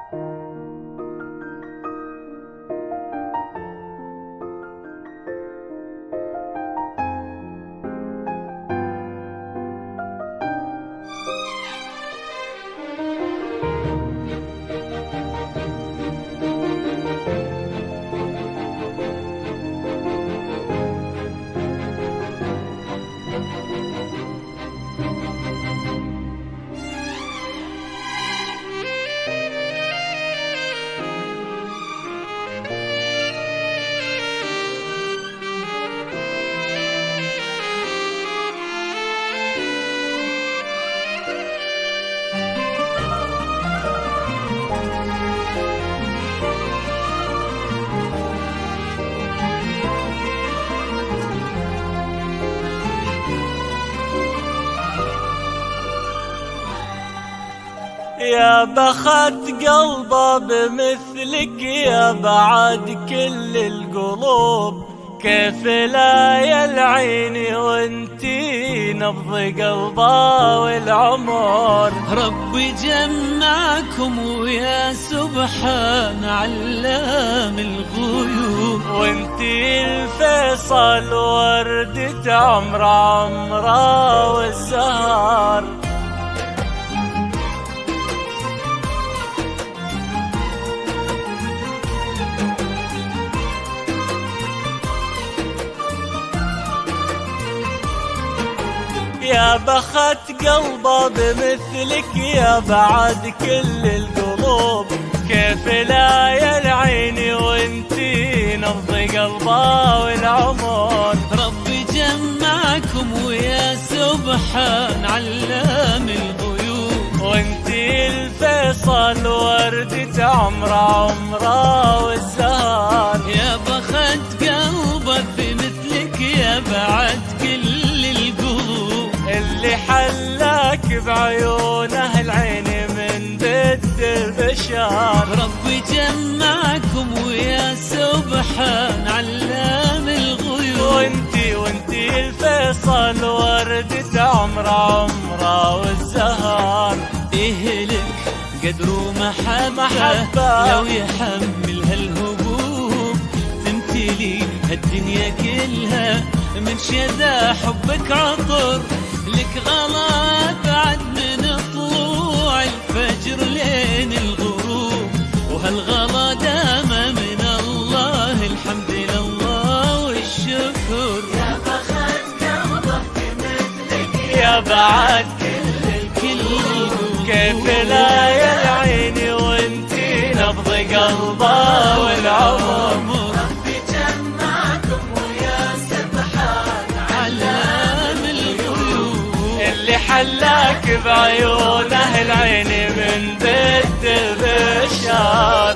يا بخت قلبه بمثلك يا بعد كل القلوب، كيف لا يلعيني وانتي نبض قلبه والعمر. ربي جمعكم ويا سبحان علام الغيوب، وانتي الفيصل وردة عمر عمره والزهر. يا بخت قلبه بمثلك يا بعد كل القلوب، كيف لا يلعيني وانتي نبض قلبه والعمر. ربي جمعكم ويا سبحان علام الغيوب، وانتي الفيصل وردة عمر عمره والزهر. يا بخت قلبه بمثلك يا بعد كل اللي حلاك بعيونه العين من بد البشر. ربي جمعكم ويا سبحان علام الغيوب، وانتي الفيصل وردة عمر عمره والزهر. إهلك قدر محبة لو يحمل هالهبوب، تمتلي هالدنيا كلها من شذا حبك عطر. لك غلا بعد من طلوع الفجر لين الغروب، وهالغلا دام من الله الحمد لله والشكر. يا بخت قلبه بمثلك يا بعد كل كيف لا يلعيني وانتي نبض قلبه والعمر. حلاك بعيونه العين من بد البشر.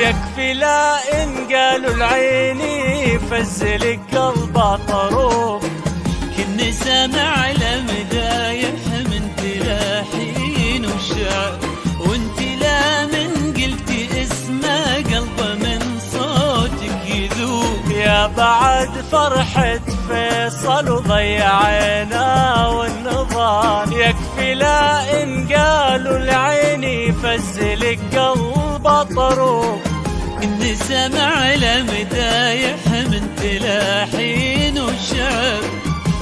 يكفي لا إن قالوا العيني فزلك قلبه طروب، كني سامع لمدايح من تلاحين وشعر، وانت لا من قلتي اسمه قلبه من صوتك يذوب. يا بعد فرحة فيصل وضيعنا والنظار. يكفي لا إن قالوا العيني فزلك قلبه طروب، إني سمع لمدايح من تلاحين وشعر،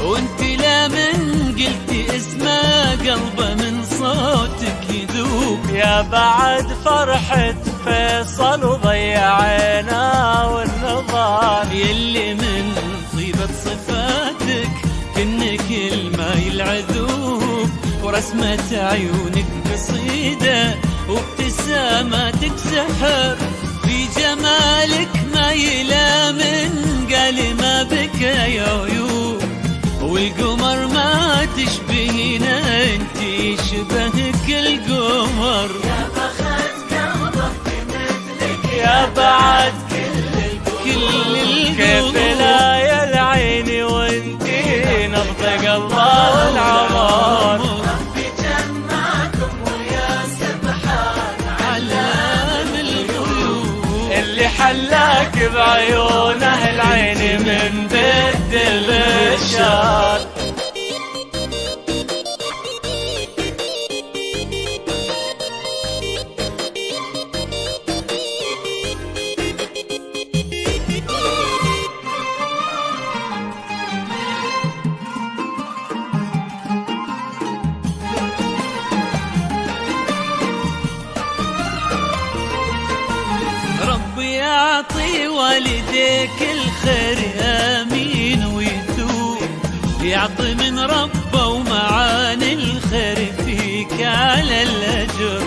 وانت لا من قلتي اسمه قلبه من صوتك يذوب. يا بعد فرحة فيصل وضيعنا والنظار. يلي من طيبة صفاتك كنك الماي العذوب، ورسمة عيونك قصيدة وابتساماتك سحر. في جمالك ما يلامن قال ما بك يا عيوب، والقمر ما تشبهينا انت يشبهك القمر. يا بخت قلبه بمثلك يا بعد كل القلوب، كيف لا يلعيني وانتي بعيون أهل عيني من بد البشر. ربي يعطي والديك الخير آمين ويتوب، يعطي من ربه ومعاني الخير فيك على الأجر،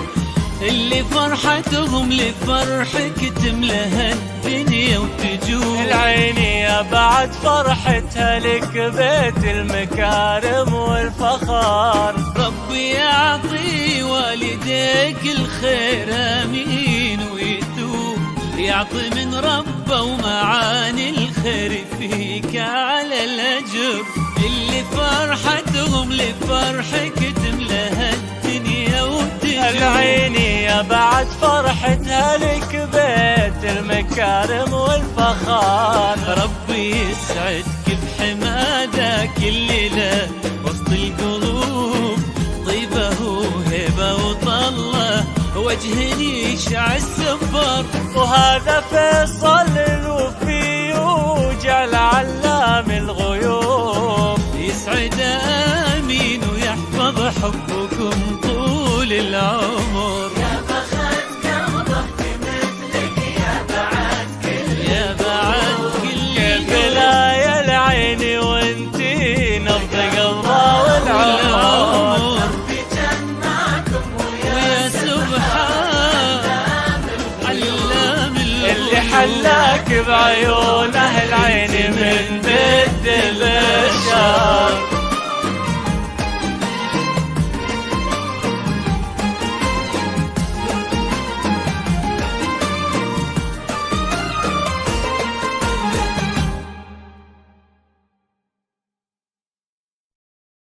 اللي فرحتهم لفرحك تملى الدنيا وتجوب. العيني يا بعد فرحتها لك بيت المكارم والفخار. ربي يعطي والديك الخير آمين ويتوب، يعطي من ربه ومعاني الخير فيك على الأجر، اللي فرحتهم لفرحك تملى الدنيا وتجوب. العيني يا بعد فرحتها لك بيت المكارم والفخار. ربي يسعدك بحمادك الليلة وسط القلوب، طيبة وهبة وطلة وجهني يشع السفر. وهذا فيصل الوفي وجعل علام الغيوب، يسعد آمين ويحفظ حبكم طول العمر. يا بخت قلبه بمثلك يا بعد كل يا بعد كل بلايا العين وانتي نبض قلبه والعمر. بجناكم ويا سبحان علام اللي حلاك بعيون أهل عيني من